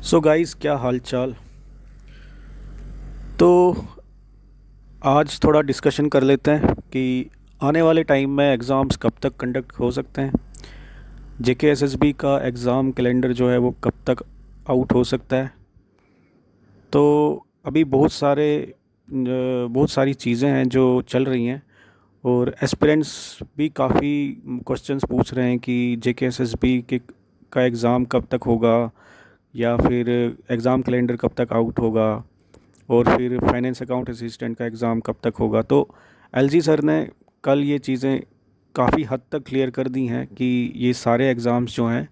So guys, क्या हाल चाल। तो आज थोड़ा डिस्कशन कर लेते हैं कि आने वाले टाइम में एग्ज़ाम्स कब तक कंडक्ट हो सकते हैं। जेके एसएसबी का एग्ज़ाम कैलेंडर जो है वो कब तक आउट हो सकता है। तो अभी बहुत सारी चीज़ें हैं जो चल रही हैं, और एस्पिरेंट्स भी काफ़ी क्वेश्चंस पूछ रहे हैं कि जेके एसएसबी के का एग्ज़ाम कब तक होगा, या फिर एग्ज़ाम कैलेंडर कब तक आउट होगा, और फिर फाइनेंस अकाउंट असिस्टेंट का एग्ज़ाम कब तक होगा। तो एलजी सर ने कल ये चीज़ें काफ़ी हद तक क्लियर कर दी हैं कि ये सारे एग्ज़ाम्स जो हैं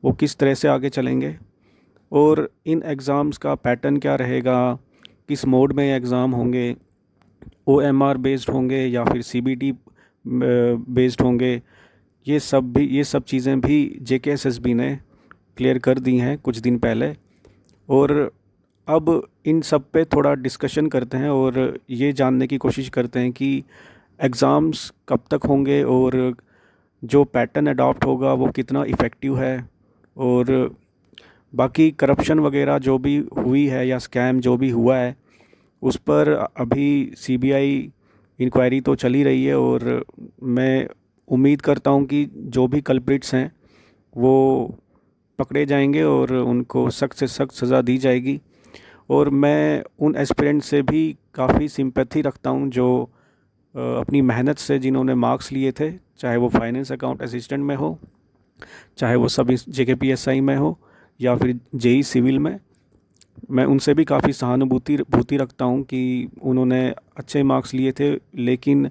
वो किस तरह से आगे चलेंगे, और इन एग्ज़ाम्स का पैटर्न क्या रहेगा, किस मोड में एग्ज़ाम होंगे, ओएमआर बेस्ड होंगे या फिर सीबीटी बेस्ड होंगे। ये सब चीज़ें भी जेकेएसएसबी ने क्लियर कर दी हैं कुछ दिन पहले। और अब इन सब पे थोड़ा डिस्कशन करते हैं और ये जानने की कोशिश करते हैं कि एग्ज़ाम्स कब तक होंगे, और जो पैटर्न अडॉप्ट होगा वो कितना इफ़ेक्टिव है, और बाकी करप्शन वगैरह जो भी हुई है या स्कैम जो भी हुआ है उस पर अभी सीबीआई इंक्वायरी तो चली रही है। और मैं उम्मीद करता हूँ कि जो भी कल्प्रिट्स हैं वो पकड़े जाएंगे और उनको सख्त से सख्त सज़ा दी जाएगी। और मैं उन एस्पिरेंट से भी काफ़ी सिंपैथी रखता हूँ जो अपनी मेहनत से जिन्होंने मार्क्स लिए थे, चाहे वो फाइनेंस अकाउंट असिस्टेंट में हो, चाहे वो सब जेकेपीएसआई में हो, या फिर जेई सिविल में। मैं उनसे भी काफ़ी सहानुभूति रखता हूँ कि उन्होंने अच्छे मार्क्स लिए थे, लेकिन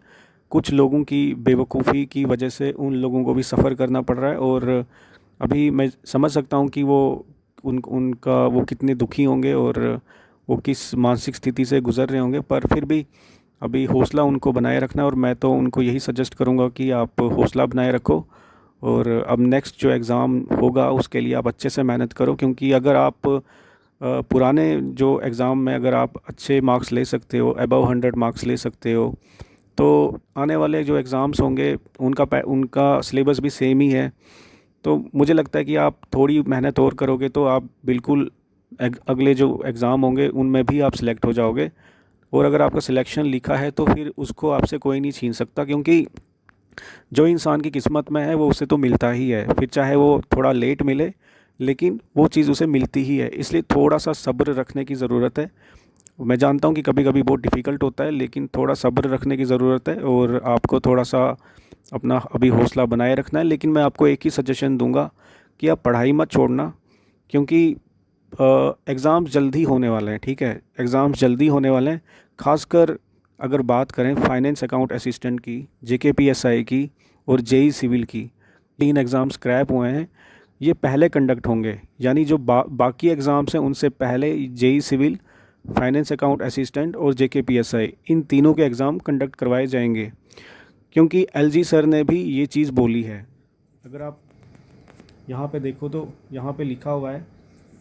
कुछ लोगों की बेवकूफ़ी की वजह से उन लोगों को भी सफ़र करना पड़ रहा है। और अभी मैं समझ सकता हूँ कि उनका वो कितने दुखी होंगे और वो किस मानसिक स्थिति से गुज़र रहे होंगे। पर फिर भी अभी हौसला उनको बनाए रखना है, और मैं तो उनको यही सजेस्ट करूँगा कि आप हौसला बनाए रखो, और अब नेक्स्ट जो एग्ज़ाम होगा उसके लिए आप अच्छे से मेहनत करो। क्योंकि अगर आप पुराने जो एग्ज़ाम में अगर आप अच्छे मार्क्स ले सकते हो, अबव 100 मार्क्स ले सकते हो, तो आने वाले जो एग्ज़ाम्स होंगे उनका सिलेबस भी सेम ही है। तो मुझे लगता है कि आप थोड़ी मेहनत और करोगे तो आप बिल्कुल अगले जो एग्ज़ाम होंगे उनमें भी आप सिलेक्ट हो जाओगे। और अगर आपका सिलेक्शन लिखा है तो फिर उसको आपसे कोई नहीं छीन सकता, क्योंकि जो इंसान की किस्मत में है वो उसे तो मिलता ही है, फिर चाहे वो थोड़ा लेट मिले लेकिन वो चीज़ उसे मिलती ही है। इसलिए थोड़ा सा सब्र रखने की ज़रूरत है। मैं जानता हूँ कि कभी कभी बहुत डिफ़िकल्ट होता है, लेकिन थोड़ा सब्र रखने की ज़रूरत है, और आपको थोड़ा सा अपना अभी हौसला बनाए रखना है। लेकिन मैं आपको एक ही सजेशन दूंगा कि आप पढ़ाई मत छोड़ना, क्योंकि एग्ज़ाम्स जल्दी होने वाले हैं। ठीक है, एग्ज़ाम्स जल्दी होने वाले हैं। खासकर अगर बात करें फाइनेंस अकाउंट असिस्टेंट की, जेकेपीएसआई की और जेई सिविल की, 3 एग्ज़ाम स्क्रैप हुए हैं। ये पहले कंडक्ट होंगे, यानी जो बाकी एग्ज़ाम्स हैं उनसे पहले JE civil, finance account assistant और जेकेपीएसआई, इन तीनों के एग्ज़ाम कंडक्ट करवाए जाएंगे। क्योंकि एलजी सर ने भी ये चीज़ बोली है। अगर आप यहाँ पे देखो तो यहाँ पे लिखा हुआ है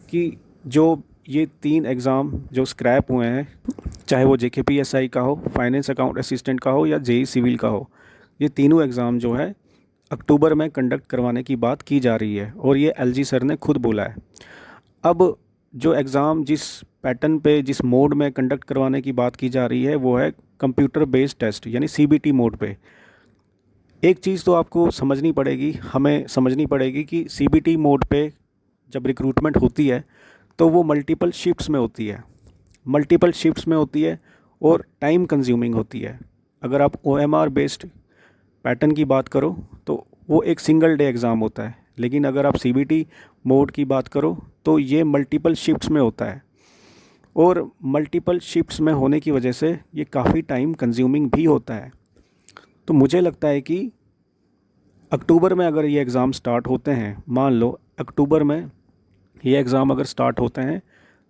कि जो ये 3 एग्ज़ाम जो स्क्रैप हुए हैं, चाहे वो जेकेपीएसआई का हो, फाइनेंस अकाउंट असिस्टेंट का हो या जेई सिविल का हो, ये तीनों एग्ज़ाम जो है अक्टूबर में कंडक्ट करवाने की बात की जा रही है, और ये एलजी सर ने खुद बोला है। अब जो एग्ज़ाम जिस पैटर्न पे, जिस मोड में कंडक्ट करवाने की बात की जा रही है वो है कंप्यूटर बेस्ड टेस्ट, यानी सीबीटी मोड पे। एक चीज़ तो आपको समझनी पड़ेगी, हमें समझनी पड़ेगी कि सीबीटी मोड पे जब रिक्रूटमेंट होती है तो वो मल्टीपल शिफ्ट्स में होती है। मल्टीपल शिफ्ट्स में होती है और टाइम कंज्यूमिंग होती है। अगर आप ओएमआर बेस्ड पैटर्न की बात करो तो वो एक सिंगल डे एग्ज़ाम होता है, लेकिन अगर आप सीबीटी मोड की बात करो तो ये मल्टीपल शिफ्ट्स में होता है। और मल्टीपल शिफ्ट्स में होने की वजह से ये काफ़ी टाइम कंज्यूमिंग भी होता है। तो मुझे लगता है कि अक्टूबर में अगर ये एग्ज़ाम स्टार्ट होते हैं, मान लो अक्टूबर में ये एग्ज़ाम अगर स्टार्ट होते हैं,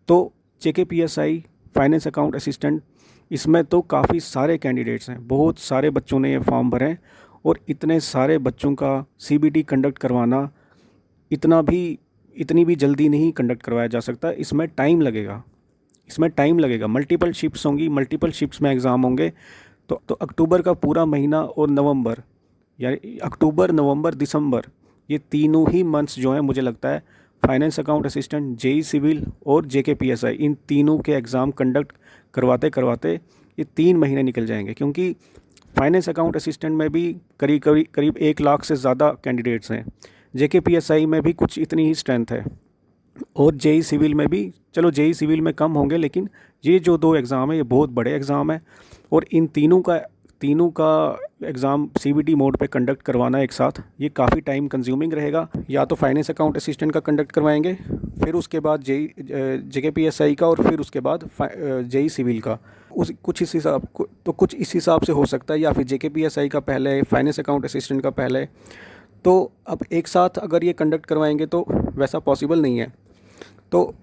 तो जेकेपीएसआई, फाइनेंस अकाउंट असिस्टेंट, इसमें तो काफ़ी सारे कैंडिडेट्स हैं, बहुत सारे बच्चों ने ये फॉर्म भरे हैं। और इतने सारे बच्चों का सीबीटी कंडक्ट करवाना इतनी भी जल्दी नहीं कंडक्ट करवाया जा सकता। इसमें टाइम लगेगा, इसमें टाइम लगेगा। मल्टीपल शिफ्ट्स होंगी, मल्टीपल शिफ्ट्स में एग्ज़ाम होंगे। तो अक्टूबर का पूरा महीना और नवंबर, यानी अक्टूबर, नवंबर, दिसंबर, ये तीनों ही मंथ्स जो हैं मुझे लगता है finance account assistant, JE civil और JKPSI, इन तीनों के एग्ज़ाम कंडक्ट करवाते करवाते ये 3 महीने निकल जाएंगे, क्योंकि फाइनेंस अकाउंट असिस्टेंट में भी करीब 1 लाख से ज़्यादा कैंडिडेट्स हैं। JKPSI में भी कुछ इतनी ही स्ट्रेंथ है, और जेई सिविल में भी, चलो जेई सिविल में कम होंगे, लेकिन ये जो 2 एग्ज़ाम है ये बहुत बड़े एग्ज़ाम है, और इन तीनों का एग्ज़ाम CBT मोड पे कंडक्ट करवाना एक साथ, ये काफ़ी टाइम कंज्यूमिंग रहेगा। या तो फाइनेंस अकाउंट असिस्टेंट का कंडक्ट करवाएंगे, फिर उसके बाद JKPSI का, और फिर उसके बाद जेई सिविल का। कुछ इस हिसाब से हो सकता है, या फिर JKPSI का पहले, फाइनेंस अकाउंट असिस्टेंट का पहले। तो अब एक साथ अगर ये कंडक्ट करवाएंगे तो वैसा पॉसिबल नहीं है। तो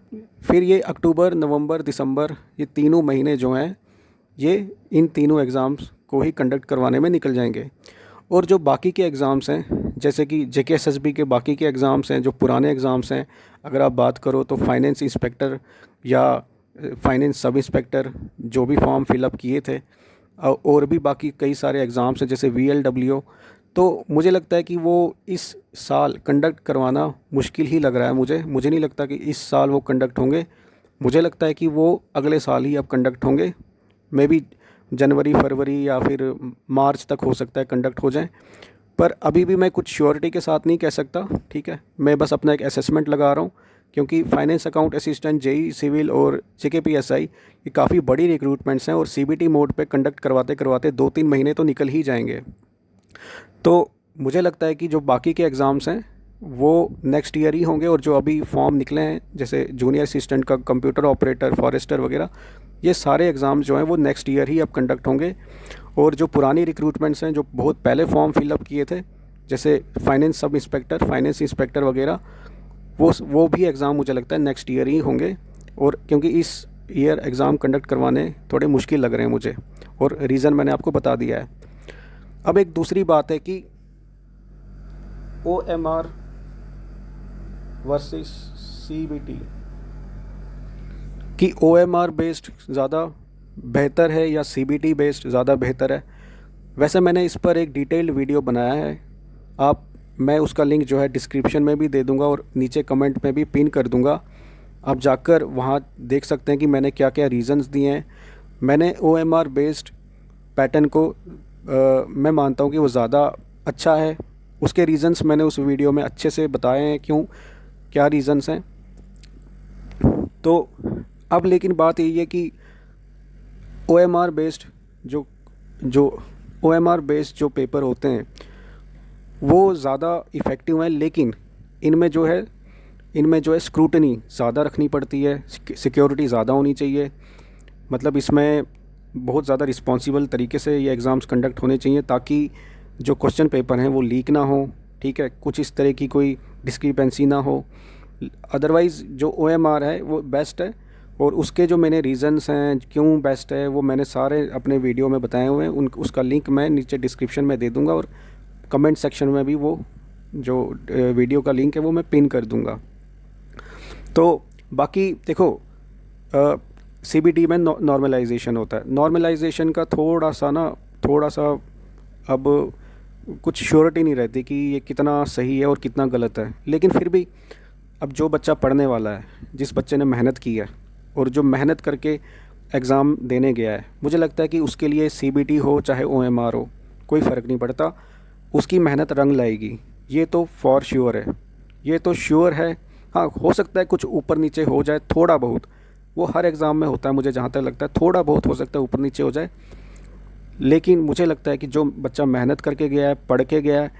फिर ये अक्टूबर, नवंबर, दिसंबर, ये तीनों महीने जो हैं ये इन तीनों एग्ज़ाम्स को ही कंडक्ट करवाने में निकल जाएंगे। और जो बाकी के एग्ज़ाम्स हैं, जैसे कि JKSSB के बाकी के एग्ज़ाम्स हैं, जो पुराने एग्ज़ाम्स हैं, अगर आप बात करो तो फाइनेंस इंस्पेक्टर या फाइनेंस सब इंस्पेक्टर, जो भी फॉर्म फिलअप किए थे, और भी बाकी कई सारे एग्ज़ाम्स हैं जैसे VLWO, तो मुझे लगता है कि वो इस साल कंडक्ट करवाना मुश्किल ही लग रहा है मुझे नहीं लगता कि इस साल वो कंडक्ट होंगे। मुझे लगता है कि वो अगले साल ही अब कंडक्ट होंगे, मे बी जनवरी, फरवरी या फिर मार्च तक हो सकता है कंडक्ट हो जाएं। पर अभी भी मैं कुछ श्योरिटी के साथ नहीं कह सकता, ठीक है। मैं बस अपना एक असेसमेंट लगा रहा हूँ, क्योंकि finance account assistant, JE civil और JKPSI ये काफ़ी बड़ी रिक्रूटमेंट्स हैं, और CBT मोड पे कंडक्ट करवाते करवाते 2-3 महीने तो निकल ही जाएंगे। तो मुझे लगता है कि जो बाकी के एग्ज़ाम्स हैं वो नेक्स्ट ईयर ही होंगे, और जो अभी फॉर्म निकले हैं जैसे जूनियर असिस्टेंट का, कंप्यूटर ऑपरेटर, फॉरेस्टर वगैरह, ये सारे एग्ज़ाम जो हैं वो नेक्स्ट ईयर ही अब कंडक्ट होंगे। और जो पुरानी रिक्रूटमेंट्स हैं, जो बहुत पहले फॉर्म फिलअप किए थे, जैसे finance sub inspector, finance inspector वगैरह, वो भी एग्ज़ाम मुझे लगता है नेक्स्ट ईयर ही होंगे। और क्योंकि इस ईयर एग्ज़ाम कंडक्ट करवाने थोड़े मुश्किल लग रहे हैं मुझे, और रीज़न मैंने आपको बता दिया है। अब एक दूसरी बात है कि OMR वर्सेस CBT, कि OMR बेस्ड ज़्यादा बेहतर है या CBT बेस्ड ज़्यादा बेहतर है। वैसे मैंने इस पर एक डिटेल्ड वीडियो बनाया है, मैं उसका लिंक जो है डिस्क्रिप्शन में भी दे दूंगा, और नीचे कमेंट में भी पिन कर दूंगा। आप जाकर वहाँ देख सकते हैं कि मैंने क्या क्या रीज़न्स दिए हैं। मैंने OMR बेस्ड पैटर्न को मैं मानता हूँ कि वो ज़्यादा अच्छा है। उसके रीज़न्स मैंने उस वीडियो में अच्छे से बताए हैं, क्या रीज़न्स हैं। तो अब लेकिन बात यही है कि OMR बेस्ड जो OMR बेस्ड जो पेपर होते हैं वो ज़्यादा इफ़ेक्टिव हैं, लेकिन इनमें जो है स्क्रूटनी ज़्यादा रखनी पड़ती है, सिक्योरिटी ज़्यादा होनी चाहिए। मतलब इसमें बहुत ज़्यादा रिस्पॉन्सिबल तरीके से ये एग्ज़ाम्स कंडक्ट होने चाहिए, ताकि जो क्वेश्चन पेपर हैं वो लीक ना हो, ठीक है, कुछ इस तरह की कोई डिस्क्रिपेंसी ना हो। अदरवाइज़ जो OMR है वो बेस्ट है, और उसके जो मैंने रीज़न्स हैं क्यों बेस्ट है वो मैंने सारे अपने वीडियो में बताए हुए हैं। उसका लिंक मैं नीचे डिस्क्रिप्शन में दे दूँगा, और कमेंट सेक्शन में भी वो जो वीडियो का लिंक है वो मैं पिन कर दूँगा। तो बाकी देखो, CBT में नॉर्मलाइजेशन होता है। नॉर्मलाइजेशन का थोड़ा सा अब कुछ श्योरिटी नहीं रहती कि ये कितना सही है और कितना गलत है, लेकिन फिर भी अब जो बच्चा पढ़ने वाला है, जिस बच्चे ने मेहनत की है और जो मेहनत करके एग्ज़ाम देने गया है, मुझे लगता है कि उसके लिए CBT हो चाहे OMR हो, कोई फ़र्क नहीं पड़ता, उसकी मेहनत रंग लाएगी। ये तो फॉर श्योर है, ये तो श्योर है। हाँ, हो सकता है कुछ ऊपर नीचे हो जाए, थोड़ा बहुत, वो हर एग्ज़ाम में होता है, मुझे जहाँ तक लगता है थोड़ा बहुत हो सकता है ऊपर नीचे हो जाए। लेकिन मुझे लगता है कि जो बच्चा मेहनत करके गया है, पढ़ के गया है,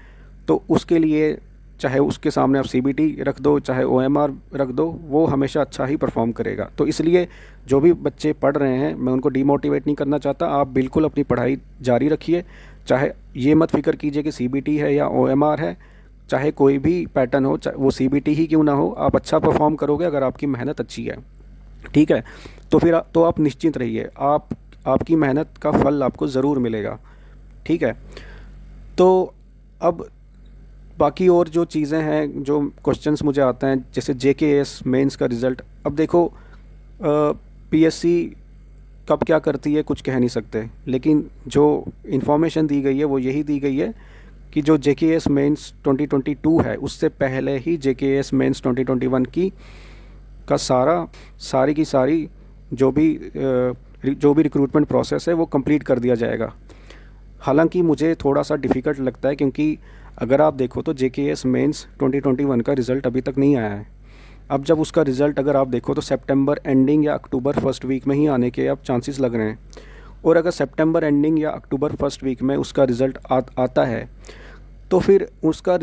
तो उसके लिए चाहे उसके सामने आप CBT रख दो चाहे OMR रख दो, वो हमेशा अच्छा ही परफॉर्म करेगा। तो इसलिए जो भी बच्चे पढ़ रहे हैं, मैं उनको डीमोटिवेट नहीं करना चाहता। आप बिल्कुल अपनी पढ़ाई जारी रखिए, चाहे ये मत फिक्र कीजिए कि CBT है या OMR है, चाहे कोई भी पैटर्न हो, चाहे वो CBT ही क्यों ना हो, आप अच्छा परफॉर्म करोगे अगर आपकी मेहनत अच्छी है, ठीक है। तो फिर तो आप निश्चिंत रहिए, आपकी मेहनत का फल आपको ज़रूर मिलेगा, ठीक है। तो अब बाकी और जो चीज़ें हैं, जो क्वेश्चंस मुझे आते हैं, जैसे JKS मेंस का रिज़ल्ट, अब देखो PSC कब क्या करती है कुछ कह नहीं सकते, लेकिन जो इन्फॉर्मेशन दी गई है वो यही दी गई है कि जो JKS मेंस 2022 है उससे पहले ही JKS मेंस 2021 की का सारी की सारी जो भी रिक्रूटमेंट प्रोसेस है वो कंप्लीट कर दिया जाएगा। हालांकि मुझे थोड़ा सा डिफ़िकल्ट लगता है, क्योंकि अगर आप देखो तो JKS मेंस 2021 का रिज़ल्ट अभी तक नहीं आया है। अब जब उसका रिज़ल्ट अगर आप देखो तो सितंबर एंडिंग या अक्टूबर फर्स्ट वीक में ही आने के अब चांसेस लग रहे हैं। और अगर सितंबर एंडिंग या अक्टूबर फर्स्ट वीक में उसका रिज़ल्ट आता है तो फिर उसका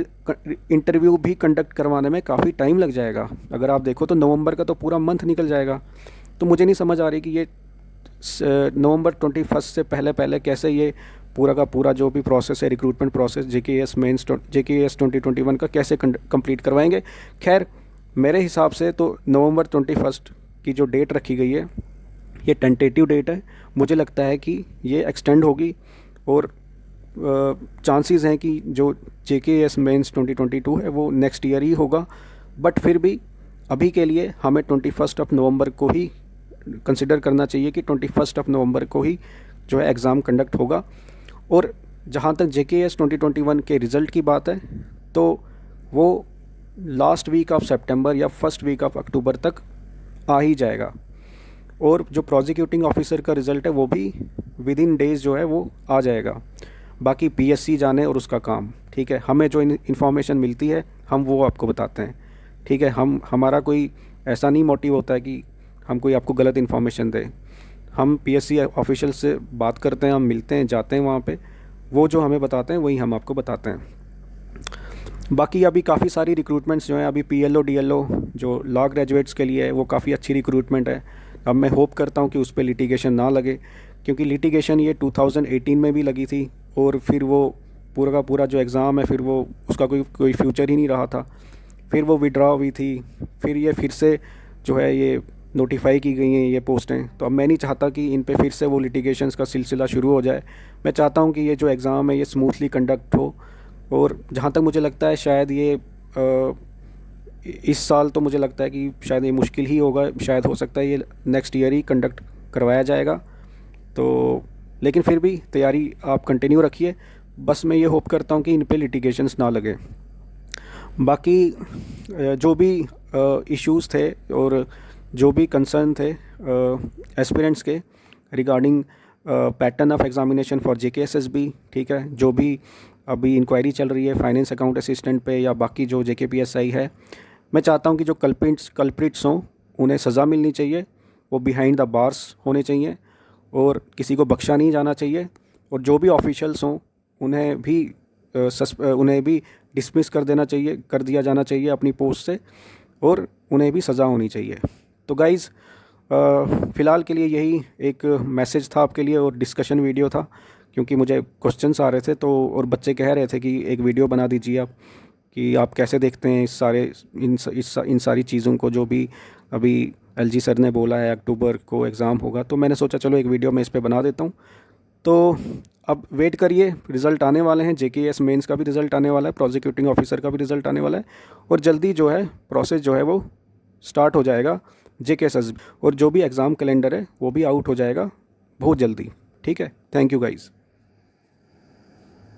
इंटरव्यू भी कंडक्ट करवाने में काफ़ी टाइम लग जाएगा। अगर आप देखो तो नवंबर का तो पूरा मंथ निकल जाएगा। तो मुझे नहीं समझ आ रही कि ये नवंबर 21 से पहले कैसे ये पूरा का पूरा जो भी प्रोसेस है, recruitment process JKS mains JKS 2021 का कैसे कंप्लीट करवाएंगे। खैर मेरे हिसाब से तो नवंबर 21 की जो डेट रखी गई है ये टेंटेटिव डेट है। मुझे लगता है कि ये एक्सटेंड होगी और चांसेस हैं कि जो JKS मेंस 2022 है वो नेक्स्ट ईयर ही होगा। बट फिर भी अभी के लिए हमें 21 नवंबर को ही कंसिडर करना चाहिए कि 21 नवंबर को ही जो है एग्ज़ाम कंडक्ट होगा। और जहाँ तक JKS 2021 के रिज़ल्ट की बात है तो वो लास्ट वीक ऑफ सितंबर या फर्स्ट वीक ऑफ अक्टूबर तक आ ही जाएगा। और जो प्रोसिक्यूटिंग ऑफिसर का रिज़ल्ट है वो भी विद इन डेज़ जो है वो आ जाएगा। बाकी PSC जाने और उसका काम, ठीक है। हमें जो इन्फॉर्मेशन मिलती है हम वो आपको बताते हैं, ठीक है। हमारा कोई ऐसा नहीं मोटिव होता है कि हम कोई आपको गलत इन्फॉर्मेशन दें। हम PSC ऑफिशियल से बात करते हैं, हम मिलते हैं, जाते हैं वहाँ पे, वो जो हमें बताते हैं वही हम आपको बताते हैं। बाकी अभी काफ़ी सारी रिक्रूटमेंट्स जो हैं, अभी PLO DLO जो लॉ ग्रेजुएट्स के लिए है वो काफ़ी अच्छी रिक्रूटमेंट है। अब मैं होप करता हूँ कि उस पर लिटिगेशन ना लगे, क्योंकि लिटिगेशन ये 2018 में भी लगी थी और फिर वो पूरा का पूरा जो एग्ज़ाम है फिर वो उसका कोई फ्यूचर ही नहीं रहा था। फिर वो विड्रॉ हुई थी, फिर ये फिर से जो है ये नोटिफाई की गई हैं ये पोस्टें। तो अब मैं नहीं चाहता कि इन पे फिर से वो लिटिगेशंस का सिलसिला शुरू हो जाए। मैं चाहता हूँ कि ये जो एग्ज़ाम है ये स्मूथली कंडक्ट हो। और जहाँ तक मुझे लगता है शायद ये इस साल तो मुझे लगता है कि शायद ये मुश्किल ही होगा, शायद हो सकता है ये नेक्स्ट ईयर ही कंडक्ट करवाया जाएगा। तो लेकिन फिर भी तैयारी आप कंटिन्यू रखिए। बस मैं ये होप करता हूँ कि इन पे लिटिगेशंस ना लगे। बाकी जो भी इश्यूज़ थे और जो भी कंसर्न थे एस्पिरेंट्स के regarding pattern of examination for JKSSB, ठीक है, जो भी अभी इंक्वायरी चल रही है फाइनेंस अकाउंट असिस्टेंट पे या बाकी जो JKPSI है, मैं चाहता हूँ कि जो कल्प्रिट्स हों उन्हें सज़ा मिलनी चाहिए, वो बिहाइंड द बार्स होने चाहिए और किसी को बख्शा नहीं जाना चाहिए। और जो भी ऑफिशियल्स हों उन्हें भी डिसमिस कर दिया जाना चाहिए अपनी पोस्ट से, और उन्हें भी सज़ा होनी चाहिए। तो गाइज़ फ़िलहाल के लिए यही एक मैसेज था आपके लिए और डिस्कशन वीडियो था, क्योंकि मुझे क्वेश्चंस आ रहे थे तो और बच्चे कह रहे थे कि एक वीडियो बना दीजिए आप, कि आप कैसे देखते हैं इन सारी चीज़ों को जो भी अभी LG सर ने बोला है अक्टूबर को एग्ज़ाम होगा। तो मैंने सोचा चलो एक वीडियो मैं इस पे बना देता हूँ। तो अब वेट करिए, रिज़ल्ट आने वाले हैं, JKS मेंस का भी रिज़ल्ट आने वाला है, प्रोसिक्यूटिंग ऑफिसर का भी रिज़ल्ट आने वाला है, और जल्दी जो है प्रोसेस जो है वो स्टार्ट हो जाएगा JKSSB, और जो भी एग्ज़ाम कैलेंडर है वो भी आउट हो जाएगा बहुत जल्दी, ठीक है। Thank you guys.